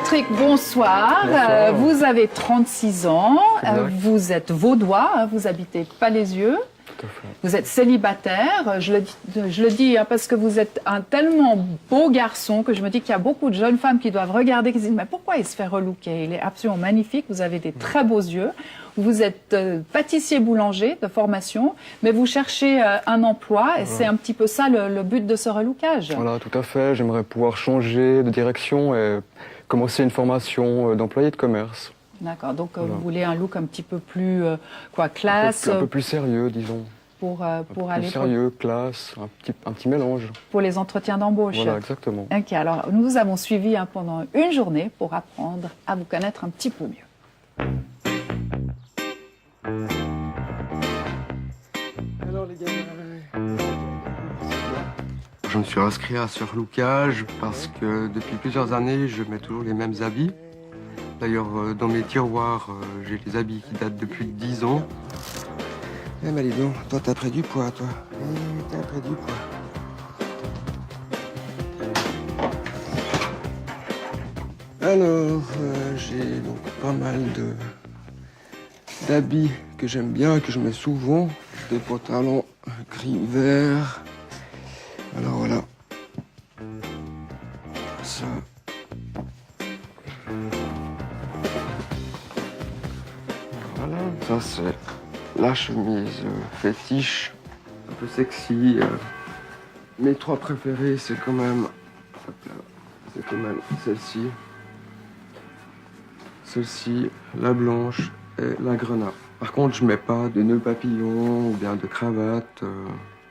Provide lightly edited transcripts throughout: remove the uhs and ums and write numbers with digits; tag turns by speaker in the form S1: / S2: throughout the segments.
S1: Patrick, bonsoir.
S2: Bonsoir.
S1: Vous avez 36 ans, vous êtes vaudois, vous habitez Palaisieux.
S2: Tout à fait.
S1: Vous êtes célibataire, je le dis parce que vous êtes un tellement beau garçon que je me dis qu'il y a beaucoup de jeunes femmes qui doivent regarder, qui se disent mais pourquoi il se fait relooker? Il est absolument magnifique, vous avez des très beaux yeux, vous êtes pâtissier-boulanger de formation, mais vous cherchez un emploi et c'est un petit peu ça le but de ce relookage.
S2: Voilà, tout à fait. J'aimerais pouvoir changer de direction et commencer une formation d'employé de commerce.
S1: D'accord, donc
S2: Voilà.
S1: vous voulez un look un petit peu plus classe
S2: Un peu plus sérieux, disons.
S1: pour
S2: Plus
S1: aller
S2: sérieux, classe, un petit mélange.
S1: pour les entretiens d'embauche.
S2: Voilà, exactement.
S1: Ok, alors nous vous avons suivi pendant une journée pour apprendre à vous connaître un petit peu mieux.
S2: Alors les gars,
S3: Je me suis inscrit à ce relookage parce que depuis plusieurs années, je mets toujours les mêmes habits. D'ailleurs, dans mes tiroirs, j'ai les habits qui datent depuis 10 ans. Eh ben dis donc, toi t'as pris du poids, toi. T'as pris du poids. Alors, j'ai donc pas mal d'habits que j'aime bien, que je mets souvent. Des pantalons gris-vert. Alors voilà. Ça. Voilà, ça c'est la chemise fétiche, un peu sexy. Mes trois préférées, c'est quand même celle-ci. Celle-ci, la blanche et la grenat. Par contre, je mets pas de nœuds papillons ou bien de cravate.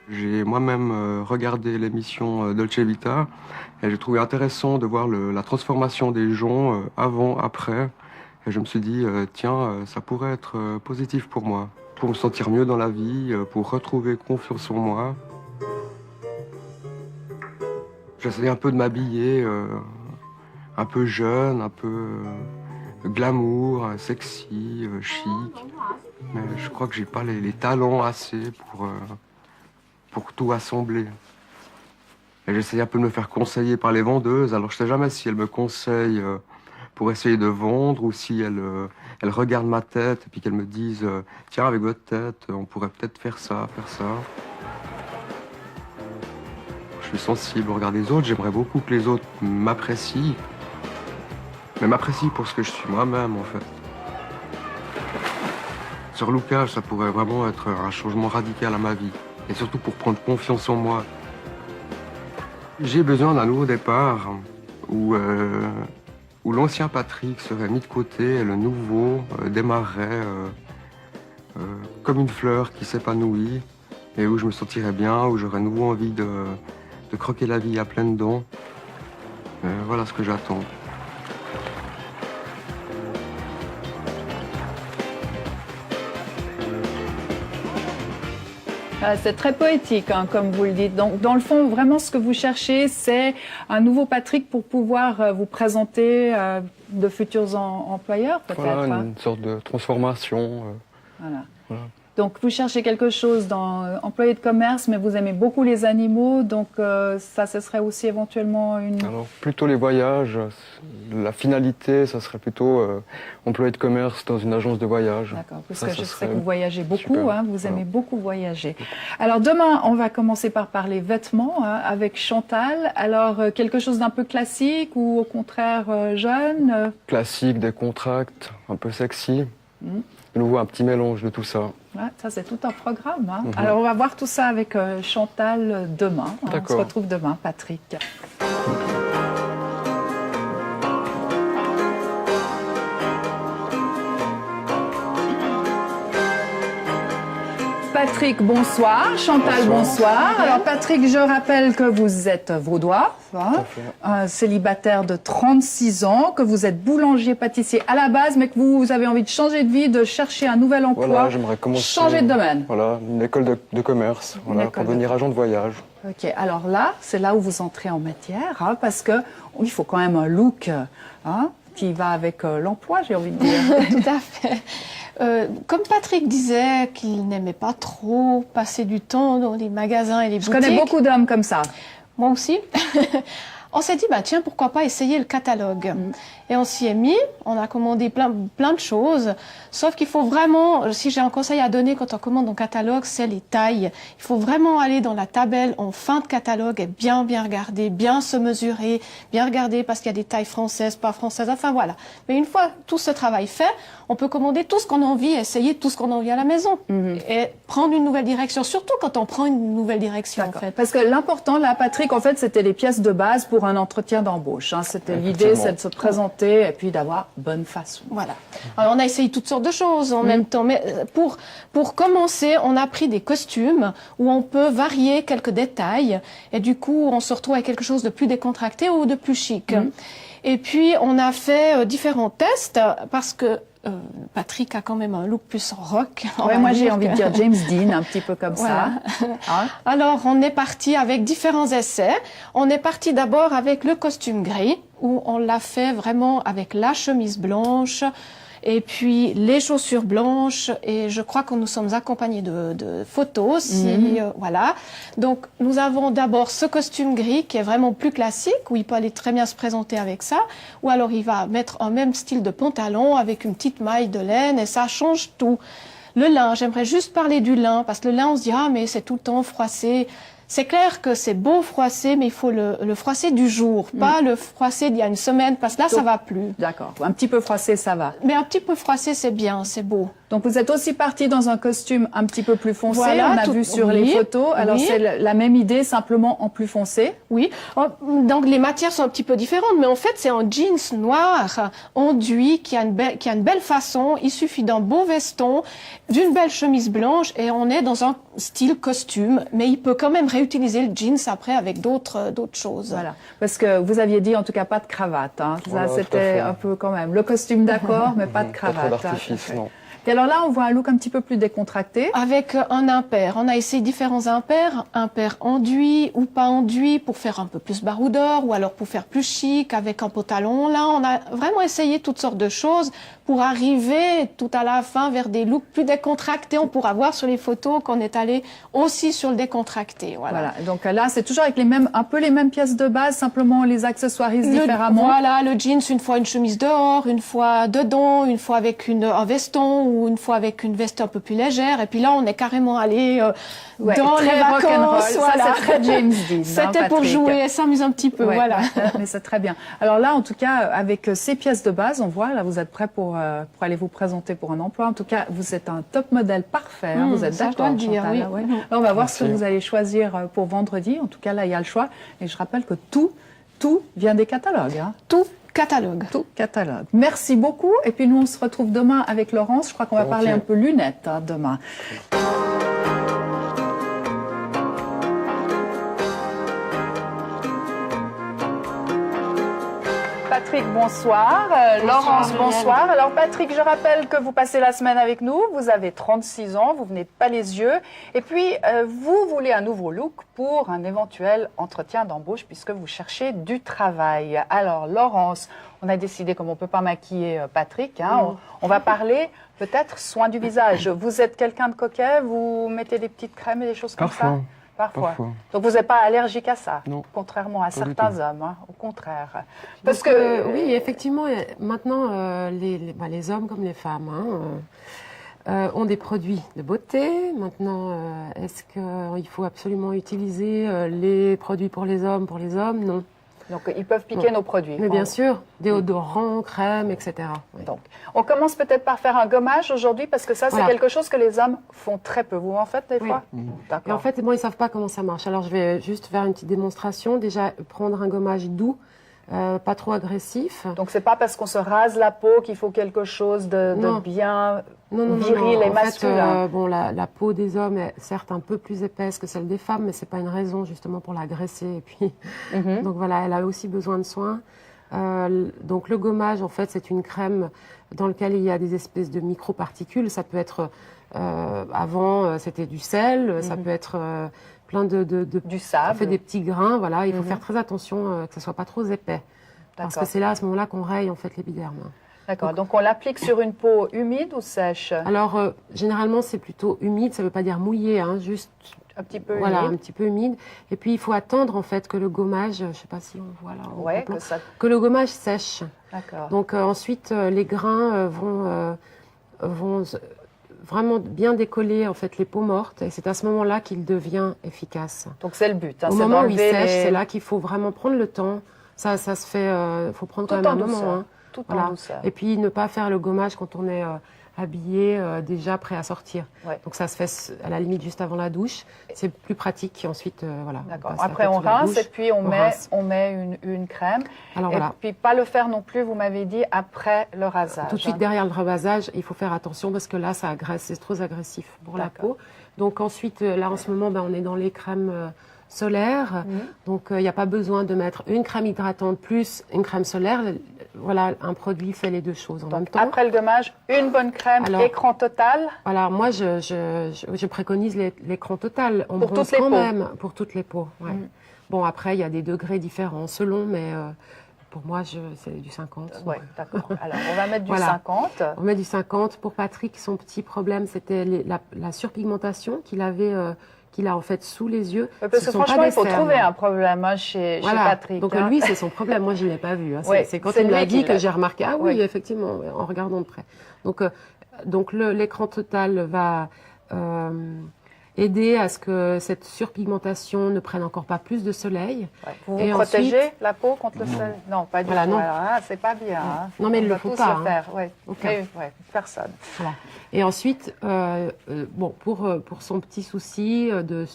S3: J'ai moi-même regardé l'émission Dolce Vita et j'ai trouvé intéressant de voir la transformation des gens avant, après. Et je me suis dit, tiens, ça pourrait être positif pour moi, pour me sentir mieux dans la vie, pour retrouver confiance en moi. J'essaie un peu de m'habiller, un peu jeune, un peu glamour, sexy, chic. Mais je crois que j'ai pas les talents assez pour tout assembler. Et j'essaie un peu de me faire conseiller par les vendeuses. Alors je sais jamais si elles me conseillent pour essayer de vendre ou si elles regardent ma tête et puis qu'elles me disent tiens, avec votre tête, on pourrait peut-être faire ça, faire ça. Je suis sensible au regard des autres. J'aimerais beaucoup que les autres m'apprécient. Mais m'apprécient pour ce que je suis moi-même, en fait. Ce relookage, ça pourrait vraiment être un changement radical à ma vie. Et surtout pour prendre confiance en moi. J'ai besoin d'un nouveau départ où l'ancien Patrick serait mis de côté et le nouveau démarrerait comme une fleur qui s'épanouit et où je me sentirais bien, où j'aurais nouveau envie de croquer la vie à pleines dents. Voilà ce que j'attends.
S1: C'est très poétique, comme vous le dites. Donc, dans le fond, vraiment, ce que vous cherchez, c'est un nouveau Patrick pour pouvoir vous présenter de futurs employeurs, peut-être.
S2: Voilà, une sorte de transformation.
S1: Voilà.
S2: Voilà.
S1: Donc, vous cherchez quelque chose dans employé de commerce, mais vous aimez beaucoup les animaux, donc ça, ce serait aussi éventuellement une...
S2: Alors plutôt les voyages, la finalité, ça serait plutôt employé de commerce dans une agence de voyage.
S1: D'accord, parce
S2: Ça
S1: que je sais
S2: serait
S1: que vous voyagez beaucoup,
S2: super.
S1: vous aimez
S2: Voilà.
S1: beaucoup voyager. Alors demain, on va commencer par parler vêtements avec Chantal. Alors quelque chose d'un peu classique ou au contraire jeune
S2: Classique, décontracté, un peu sexy. De nouveau, un petit mélange de tout ça.
S1: Ouais, ça, c'est tout un programme. Alors, on va voir tout ça avec Chantal demain. On se
S2: D'accord.
S1: retrouve demain, Patrick. Patrick, bonsoir. Chantal, bonsoir. Alors, Patrick, je rappelle que vous êtes vaudois, célibataire de 36 ans, que vous êtes boulanger-pâtissier à la base, mais que vous avez envie de changer de vie, de chercher un nouvel emploi,
S2: Voilà, j'aimerais commencer.
S1: changer de domaine.
S2: Voilà, une école de commerce, voilà,
S1: école
S2: pour
S1: de
S2: devenir agent de voyage.
S1: Ok, alors là, c'est là où vous entrez en matière, parce que il faut quand même un look qui va avec l'emploi, j'ai envie de dire.
S4: Tout à fait. Comme Patrick disait qu'il n'aimait pas trop passer du temps dans les magasins et les
S1: Je
S4: boutiques.
S1: connais beaucoup d'hommes comme ça.
S4: Moi aussi. On s'est dit, bah, tiens, pourquoi pas essayer le catalogue. Et on s'y est mis, on a commandé plein de choses, sauf qu'il faut vraiment, si j'ai un conseil à donner quand on commande un catalogue, c'est les tailles. Il faut vraiment aller dans la tabelle en fin de catalogue et bien regarder, bien se mesurer, bien regarder parce qu'il y a des tailles françaises, pas françaises, enfin voilà. Mais une fois tout ce travail fait, on peut commander tout ce qu'on a envie, essayer tout ce qu'on a envie à la maison et prendre une nouvelle direction, surtout quand on prend une nouvelle direction en fait.
S1: Parce que l'important là, Patrick, en fait, c'était les pièces de base pour un entretien d'embauche. Hein. C'était l'idée, c'est de se présenter et puis d'avoir bonne façon.
S4: Voilà. Alors, on a essayé toutes sortes de choses en même temps, mais pour commencer, on a pris des costumes où on peut varier quelques détails et du coup, on se retrouve avec quelque chose de plus décontracté ou de plus chic. Et puis, on a fait différents tests parce que Patrick a quand même un look plus rock.
S1: Ouais, moi, j'ai envie de dire James Dean, un petit peu comme
S4: voilà.
S1: ça. Hein?
S4: Alors, on est parti avec différents essais. On est parti d'abord avec le costume gris, où on l'a fait vraiment avec la chemise blanche, et puis les chaussures blanches, et je crois que nous sommes accompagnés de photos aussi, voilà. Donc, nous avons d'abord ce costume gris qui est vraiment plus classique, où il peut aller très bien se présenter avec ça, ou alors il va mettre un même style de pantalon avec une petite maille de laine, et ça change tout. Le lin, j'aimerais juste parler du lin, parce que le lin, on se dit, ah, mais c'est tout le temps froissé. C'est clair que c'est beau froisser, mais il faut le froisser du jour, pas le froisser d'il y a une semaine, parce que là, ça va plus.
S1: D'accord. Un petit peu froissé, ça va.
S4: Mais un petit peu froissé, c'est bien, c'est beau.
S1: Donc, vous êtes aussi parti dans un costume un petit peu plus foncé.
S4: Voilà,
S1: on a vu sur les photos. Alors, c'est la même idée, simplement en plus foncé.
S4: Oui. Donc, les matières sont un petit peu différentes, mais en fait, c'est un jeans noir, enduit, qui a une belle façon. Il suffit d'un beau veston, d'une belle chemise blanche, et on est dans un style costume, mais il peut quand même réutiliser le jeans après avec d'autres choses.
S1: Voilà. Parce que vous aviez dit, en tout cas, pas de cravate. Hein.
S2: Voilà,
S1: ça, c'était un peu quand même le costume d'accord, mais pas de
S2: Pas trop
S1: cravate.
S2: d'artifice, non.
S1: Et alors là, on voit un look un petit peu plus décontracté.
S4: Avec un impair. On a essayé différents impairs. Impair enduit ou pas enduit pour faire un peu plus baroudeur ou alors pour faire plus chic avec un pantalon. Là, on a vraiment essayé toutes sortes de choses pour arriver tout à la fin vers des looks plus décontractés. On pourra voir sur les photos qu'on est allé aussi sur le décontracté. Voilà.
S1: Donc là, c'est toujours avec un peu les mêmes pièces de base, simplement on les accessoirise différemment.
S4: Voilà, le jeans, une fois une chemise dehors, une fois dedans, une fois avec un veston ou une fois avec une veste un peu plus légère. Et puis là, on est carrément allé dans les vacances.
S1: Voilà. Ça, c'est très James Dean.
S4: C'était pour jouer et s'amuser un petit peu.
S1: Ouais,
S4: voilà.
S1: Mais c'est très bien. Alors là, en tout cas, avec ces pièces de base, on voit, là, vous êtes prêt pour aller vous présenter pour un emploi. En tout cas, vous êtes un top modèle parfait. Hein, vous êtes
S4: ça,
S1: d'accord,
S4: je dois le dire,
S1: Chantal,
S4: oui.
S1: là, ouais. Là, on va voir ce que vous allez choisir pour vendredi. En tout cas, là, il y a le choix. Et je rappelle que tout vient des catalogues. Hein.
S4: Tout catalogue.
S1: Tout catalogue. Merci beaucoup. Et puis nous, on se retrouve demain avec Laurence. Je crois qu'on va parler un peu lunettes demain. Patrick, bonsoir. Laurence, bonsoir. Alors Patrick, je rappelle que vous passez la semaine avec nous. Vous avez 36 ans, vous venez pas les yeux. Et puis, vous voulez un nouveau look pour un éventuel entretien d'embauche puisque vous cherchez du travail. Alors Laurence, on a décidé, comme on ne peut pas maquiller Patrick, hein, on va parler peut-être soin du visage. Vous êtes quelqu'un de coquet, vous mettez des petites crèmes et des choses comme ça? Parfois. Donc vous n'êtes pas allergique à ça,
S2: non,
S1: contrairement à certains hommes, hein, au contraire.
S5: Parce que oui, effectivement, maintenant les hommes comme les femmes ont des produits de beauté. Maintenant, est-ce qu'il faut absolument utiliser les produits pour les hommes? Non.
S1: Donc ils peuvent piquer nos produits.
S5: Mais bien sûr, déodorants, crèmes, etc.
S1: Oui. Donc, on commence peut-être par faire un gommage aujourd'hui parce que ça, c'est quelque chose que les hommes font très peu. Vous en faites des fois?
S5: Et en fait, ils ne savent pas comment ça marche. Alors, je vais juste faire une petite démonstration. Déjà, prendre un gommage doux, pas trop agressif.
S1: Donc, c'est pas parce qu'on se rase la peau qu'il faut quelque chose de bien viril et masculin.
S5: En fait, la peau des hommes est certes un peu plus épaisse que celle des femmes, mais c'est pas une raison justement pour l'agresser. Et puis, donc voilà, elle a aussi besoin de soins. Donc le gommage, en fait, c'est une crème dans laquelle il y a des espèces de microparticules. Ça peut être, avant, c'était du sel, ça peut être plein
S1: du sable.
S5: Ça fait des petits grains, voilà. Il faut faire très attention que ça soit pas trop épais. Parce que c'est là, à ce moment-là, qu'on raye, en fait, l'épiderme.
S1: D'accord. Donc, on l'applique sur une peau humide ou sèche?
S5: Alors, généralement, c'est plutôt humide. Ça ne veut pas dire mouillé, hein, juste
S1: un petit peu
S5: voilà,
S1: humide.
S5: Un petit peu humide. Et puis, il faut attendre, en fait, que le gommage, je ne sais pas si on voit là,
S1: ouais,
S5: que le gommage sèche.
S1: D'accord.
S5: Donc ensuite, les grains vont vraiment bien décoller en fait les peaux mortes et c'est à ce moment-là qu'il devient efficace.
S1: Donc c'est le but. Hein,
S5: Au
S1: c'est
S5: moment où il
S1: d'enlever
S5: sèche,
S1: les-
S5: c'est là qu'il faut vraiment prendre le temps. Ça se fait, faut prendre quand
S1: Tout
S5: même
S1: en
S5: un
S1: douceur.
S5: moment. Hein.
S1: Tout
S5: Voilà.
S1: en douceur.
S5: Et puis ne pas faire le gommage quand on est habillé, déjà prêt à sortir.
S1: Ouais.
S5: Donc ça se fait à la limite juste avant la douche. C'est plus pratique. Ensuite, voilà.
S1: D'accord.
S5: passe la
S1: Après,
S5: tête
S1: on
S5: sous la
S1: rince
S5: douche.
S1: et puis on
S5: rince.
S1: met une crème.
S5: Alors
S1: Et
S5: voilà.
S1: puis pas le faire non plus, vous m'avez dit, après le rasage.
S5: Tout de suite
S1: hein.
S5: derrière le ravasage, il faut faire attention parce que là, ça agresse, c'est trop agressif pour la
S1: D'accord.
S5: peau. Donc ensuite, là en ce moment, on est dans les crèmes solaires. Donc il n'y a pas besoin de mettre une crème hydratante plus une crème solaire. Voilà, un produit fait les deux choses en même temps.
S1: Après le gommage, une bonne crème,
S5: Alors-
S1: écran total.
S5: Voilà, moi je préconise l'écran total. On
S1: Pour
S5: bronze
S1: toutes les
S5: quand
S1: peaux.
S5: même pour toutes les peaux. Ouais. Bon, après, il y a des degrés différents selon, mais pour moi, c'est du 50.
S1: Oui, d'accord. Alors, on va mettre du
S5: Voilà.
S1: 50.
S5: On met du 50. Pour Patrick, son petit problème, c'était la surpigmentation qu'il a en fait sous les yeux.
S1: Parce que
S5: Ce sont pas
S1: franchement,
S5: des
S1: il faut
S5: cernes.
S1: trouver un problème hein, chez
S5: Voilà.
S1: Patrick.
S5: Donc
S1: hein.
S5: lui, c'est son problème. Moi, je ne l'ai pas vu. Hein.
S1: Oui,
S5: C'est quand
S1: c'est
S5: il me l'a
S1: lui qui
S5: dit que
S1: l'a.
S5: j'ai remarqué. Ah oui,
S1: Oui.
S5: effectivement, en regardant de près. Donc l'écran total va aider à ce que cette surpigmentation ne prenne encore pas plus de soleil.
S1: Ouais. Vous
S5: Et
S1: protégez
S5: ensuite-
S1: la peau contre le soleil? Non, pas du
S5: Voilà,
S1: tout.
S5: non.
S1: Alors, hein, c'est pas bien. hein.
S5: Non, mais il
S1: On
S5: le
S1: va
S5: faut
S1: tous
S5: pas,
S1: le
S5: hein.
S1: faire. Oui.
S5: Aucun.
S1: Personne.
S5: Voilà. Et ensuite, bon, pour son petit souci de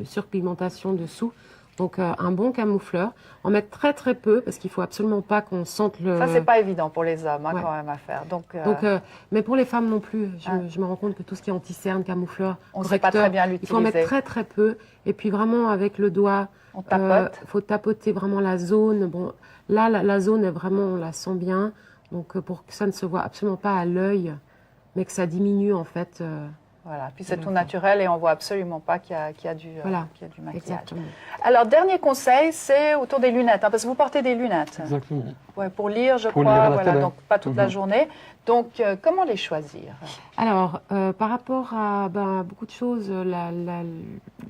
S5: surpigmentation dessous, donc un bon camoufleur, en mettre très très peu parce qu'il faut absolument pas qu'on sente le.
S1: Ça, c'est pas évident pour les hommes hein,
S5: Ouais.
S1: quand même à faire. Donc,
S5: Mais pour les femmes non plus,
S1: Ah.
S5: je me rends compte que tout ce qui est anti-cerne, camoufleur,
S1: on ne sait pas
S5: correcteur,
S1: très bien
S5: il faut en mettre
S1: l'utiliser.
S5: très très peu. Et puis vraiment avec le doigt,
S1: On tapote.
S5: faut tapoter vraiment la zone. Bon, là la zone est vraiment, on la sent bien. Donc pour que ça ne se voit absolument pas à l'œil, mais que ça diminue en fait.
S1: Voilà. Puis c'est tout naturel et on voit absolument pas qu'il y a du maquillage.
S5: Exactement.
S1: Alors, dernier conseil, c'est autour des lunettes, hein, parce que vous portez des lunettes.
S2: Exactement.
S1: Ouais, pour lire, je
S2: Pour
S1: crois,
S2: lire à la
S1: voilà,
S2: télé.
S1: donc pas toute la
S2: Mhm.
S1: journée. Donc, comment les choisir?
S5: Alors, par rapport à beaucoup de choses, la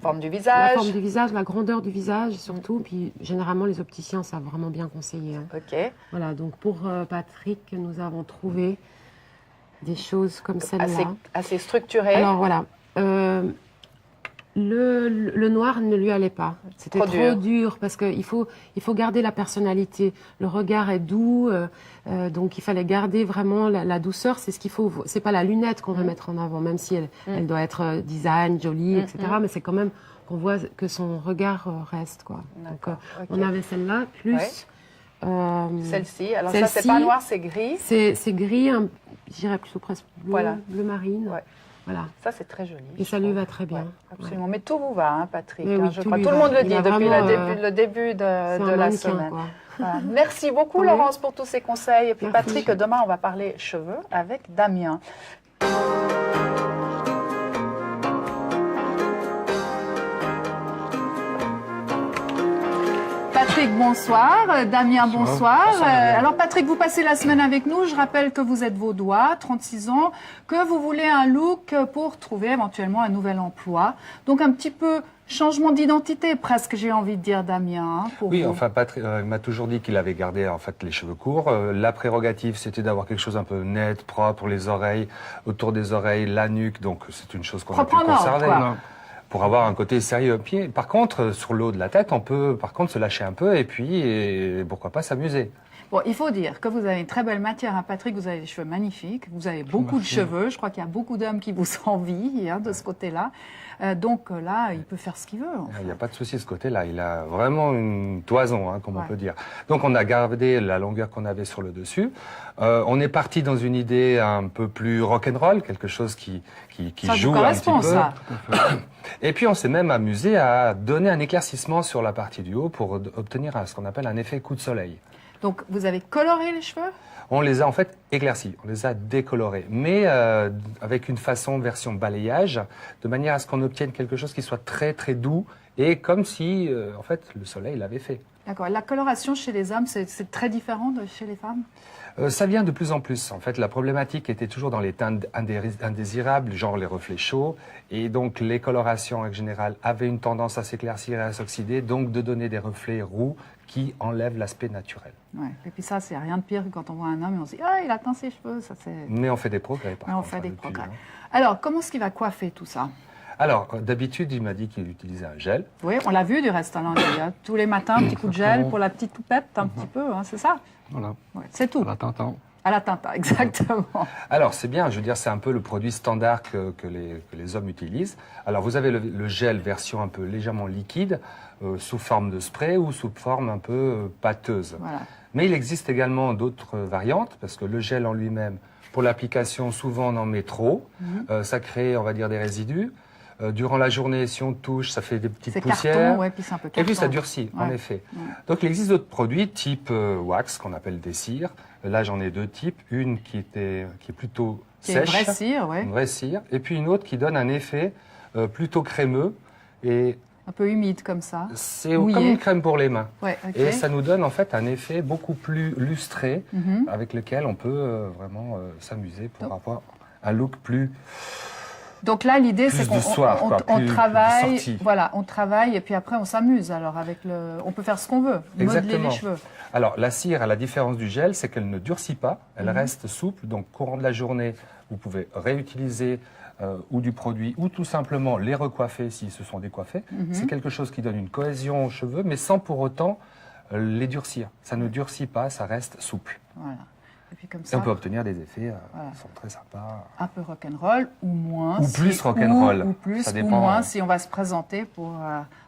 S1: Forme du
S5: la
S1: visage.
S5: forme du visage, la grandeur du visage surtout, puis généralement les opticiens savent vraiment bien conseiller. Hein.
S1: Ok.
S5: Voilà, donc pour Patrick, nous avons trouvé des choses comme
S1: Assez,
S5: celle-là.
S1: assez structuré.
S5: Alors voilà, le noir ne lui allait pas. C'était
S1: Trop
S5: trop dur parce qu'il faut garder la personnalité. Le regard est doux, donc il fallait garder vraiment la douceur. C'est ce qu'il faut. C'est pas la lunette qu'on veut mettre en avant, même si elle doit être design, jolie, etc. Mais c'est quand même qu'on voit que son regard reste quoi. Donc
S1: D'accord, ok.
S5: on avait celle-là plus.
S1: Ouais. Celle-ci. Alors, ça, c'est
S5: celle-ci,
S1: pas noir, c'est gris.
S5: C'est gris, je dirais plutôt presque bleu,
S1: Voilà.
S5: bleu marine.
S1: Ouais.
S5: Voilà.
S1: Ça, c'est très joli.
S5: Et
S1: je
S5: ça lui
S1: trouve.
S5: va très bien.
S1: Ouais, absolument. Mais tout vous va, hein, Patrick.
S5: Mais
S1: hein,
S5: oui,
S1: je
S5: tout
S1: crois.
S5: lui
S1: Tout le
S5: va.
S1: monde le
S5: Il
S1: dit
S5: a
S1: depuis
S5: vraiment,
S1: le début
S5: c'est
S1: de
S5: un
S1: la
S5: mannequin,
S1: semaine.
S5: quoi.
S1: Voilà. Merci beaucoup,
S5: Oui.
S1: Laurence, pour tous ces conseils. Et puis,
S5: Merci.
S1: Patrick, demain, on va parler cheveux avec Damien. Patrick, bonsoir. Damien, bonsoir. Alors Patrick, vous passez la semaine avec nous. Je rappelle que vous êtes vaudois, 36 ans, que vous voulez un look pour trouver éventuellement un nouvel emploi. Donc un petit peu changement d'identité, presque, j'ai envie de dire, Damien. Hein, pour
S6: Oui,
S1: vous.
S6: enfin, Patrick m'a toujours dit qu'il avait gardé en fait les cheveux courts. La prérogative, c'était d'avoir quelque chose un peu net, propre, les oreilles, autour des oreilles, la nuque. Donc c'est une chose qu'on a pu
S1: Propre en ordre,
S6: conserver.
S1: quoi.
S6: Pour avoir un côté sérieux. Puis, par contre, sur le haut de la tête, on peut, par contre, se lâcher un peu et puis, pourquoi pas s'amuser.
S1: Bon, il faut dire que vous avez une très belle matière, hein, Patrick. Vous avez des cheveux magnifiques. Vous avez beaucoup de cheveux. Je crois qu'il y a beaucoup d'hommes qui vous envient hein, de ce côté-là. Donc là, il peut faire ce qu'il veut. en
S6: Il n'y a
S1: fait.
S6: pas de souci de ce côté-là. Il a vraiment une toison, hein, comme
S1: Ouais.
S6: on peut dire. Donc, on a gardé la longueur qu'on avait sur le dessus. On est parti dans une idée un peu plus rock'n'roll, quelque chose qui
S1: Ça
S6: joue
S1: vous
S6: un petit
S1: correspond,
S6: peu.
S1: ça.
S6: Et puis, on s'est même amusé à donner un éclaircissement sur la partie du haut pour obtenir ce qu'on appelle un effet coup de soleil.
S1: Donc, vous avez coloré les cheveux?
S6: On les a en fait éclaircis, on les a décolorés, mais avec une façon version balayage, de manière à ce qu'on obtienne quelque chose qui soit très très doux et comme si en fait le soleil l'avait fait.
S1: D'accord. La coloration chez les hommes, c'est très différent de chez les femmes?
S6: Ça vient de plus en plus. En fait, la problématique était toujours dans les teintes indésirables, genre les reflets chauds. Et donc, les colorations, en général, avaient une tendance à s'éclaircir et à s'oxyder, donc de donner des reflets roux qui enlèvent l'aspect naturel.
S1: Ouais. Et puis ça, c'est rien de pire que quand on voit un homme et on se dit « Ah, il a teint ses cheveux ». Ça, c'est...
S6: Mais on fait des progrès, par
S1: Mais on
S6: contre,
S1: fait des
S6: depuis,
S1: progrès.
S6: hein.
S1: Alors, comment est-ce qu'il va coiffer tout ça?
S6: Alors, d'habitude, il m'a dit qu'il utilisait un gel.
S1: Oui, on l'a vu du reste, Alain, d'ailleurs. Tous les matins, un petit coup de gel pour la petite toupette, un petit peu, hein, c'est ça?
S2: Voilà,
S1: Ouais, c'est tout.
S2: à la Tintin.
S1: À la Tintin, exactement.
S6: Alors, c'est bien, je veux dire, c'est un peu le produit standard que les hommes utilisent. Alors, vous avez le gel version un peu légèrement liquide, sous forme de spray ou sous forme un peu pâteuse.
S1: Voilà.
S6: Mais il existe également d'autres variantes, parce que le gel en lui-même, pour l'application, souvent on en met trop. Ça crée, on va dire, des résidus. Durant la journée, si on touche, ça fait des petites
S1: C'est
S6: poussières.
S1: carton, ouais, puis c'est un peu carton.
S6: Et puis ça durcit, en
S1: Ouais.
S6: effet. Donc il existe d'autres produits type wax, qu'on appelle des cires. Là, j'en ai deux types. Une qui est plutôt
S1: Qui est une
S6: sèche,
S1: vraie cire, ouais.
S6: une vraie cire. Et puis une autre qui donne un effet plutôt crémeux. Et
S1: Un peu humide comme ça.
S6: c'est
S1: Mouillé.
S6: comme une crème pour les mains.
S1: Ouais, ok.
S6: Et ça nous donne en fait un effet beaucoup plus lustré,
S1: Mhm.
S6: avec lequel on peut vraiment s'amuser pour avoir un look plus...
S1: Donc là, l'idée,
S6: Plus
S1: c'est qu'on
S6: de soir, quoi,
S1: on
S6: plus
S1: travaille,
S6: sorti.
S1: voilà, on travaille et puis après on s'amuse. Alors avec on peut faire ce qu'on veut, modeler
S6: Exactement.
S1: les cheveux.
S6: Alors, la cire, à la différence du gel, c'est qu'elle ne durcit pas, elle reste souple. Donc, courant de la journée, vous pouvez réutiliser ou du produit ou tout simplement les recoiffer s'ils se sont décoiffés. C'est quelque chose qui donne une cohésion aux cheveux, mais sans pour autant les durcir. Ça ne durcit pas, ça reste souple.
S1: Voilà. Et puis comme
S6: Et
S1: ça,
S6: on peut obtenir des effets
S1: Voilà.
S6: qui sont très sympas.
S1: un peu rock'n'roll ou moins.
S6: Ou plus rock'n'roll.
S1: Ou plus
S6: Ça
S1: ou
S6: dépend.
S1: moins si on va se présenter pour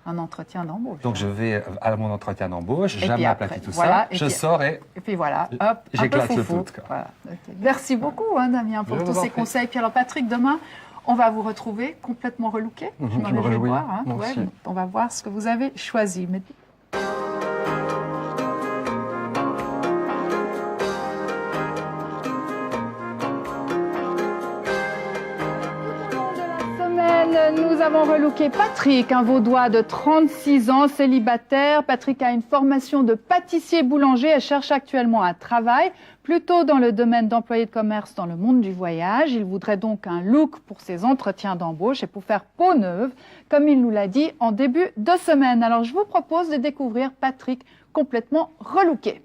S1: un entretien d'embauche.
S6: Donc, je vais à mon entretien d'embauche,
S1: Et puis
S6: j'aplatis
S1: après,
S6: tout
S1: voilà,
S6: ça,
S1: et
S6: je
S1: puis-
S6: sors et
S1: Et puis voilà, hop, un peu
S6: j'éclate le
S1: foufou.
S6: tout, quoi.
S1: Voilà. Ok. Merci beaucoup, hein, Damien, pour
S6: Je
S1: tous
S6: vous en
S1: ces
S6: prie.
S1: conseils. Puis alors, Patrick, demain, on va vous retrouver complètement relooké.
S2: Je
S1: m'en
S2: me
S1: réjouis de
S2: réjouis,
S1: voir, hein.
S2: moi aussi.
S1: On va voir ce que vous avez choisi. Mais... Nous avons relooké Patrick, un vaudois de 36 ans, célibataire. Patrick a une formation de pâtissier-boulanger et cherche actuellement un travail, plutôt dans le domaine d'employé de commerce dans le monde du voyage. Il voudrait donc un look pour ses entretiens d'embauche et pour faire peau neuve, comme il nous l'a dit en début de semaine. Alors je vous propose de découvrir Patrick complètement relooké.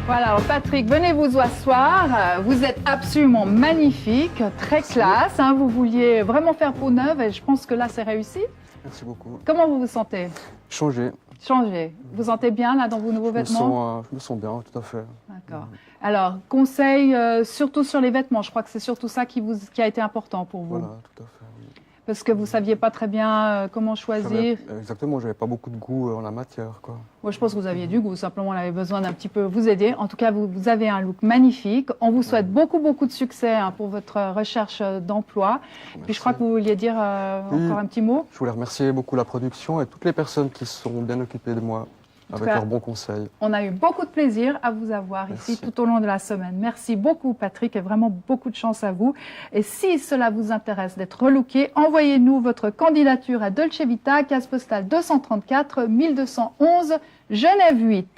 S1: Voilà, alors Patrick, venez vous asseoir. Vous êtes absolument magnifique, très classe. Hein, vous vouliez vraiment faire peau neuve et je pense que là, c'est réussi.
S2: Merci beaucoup.
S1: Comment vous vous sentez?
S2: Changer.
S1: Changé. Vous sentez bien là dans vos nouveaux vêtements?
S2: Je me sens bien, tout à fait.
S1: D'accord. Alors, conseil surtout sur les vêtements. Je crois que c'est surtout ça qui a été important pour vous.
S2: Voilà, tout à fait. Oui.
S1: Parce que vous ne saviez pas très bien comment choisir.
S2: Exactement, j'avais pas beaucoup de goût en la matière, quoi.
S1: Moi, je pense que vous aviez du goût. Simplement, on avait besoin d'un petit peu vous aider. En tout cas, vous avez un look magnifique. On vous souhaite beaucoup de succès hein, pour votre recherche d'emploi. Puis, je crois que vous vouliez dire encore un petit mot.
S2: Je voulais remercier beaucoup la production et toutes les personnes qui se sont bien occupées de moi avec
S1: cas,
S2: leurs bons conseils.
S1: On a eu beaucoup de plaisir à vous avoir
S2: Merci.
S1: ici tout au long de la semaine. Merci beaucoup, Patrick, et vraiment beaucoup de chance à vous. Et si cela vous intéresse d'être relooké, envoyez-nous votre candidature à Dolce Vita, case postale 234 1211, Genève 8.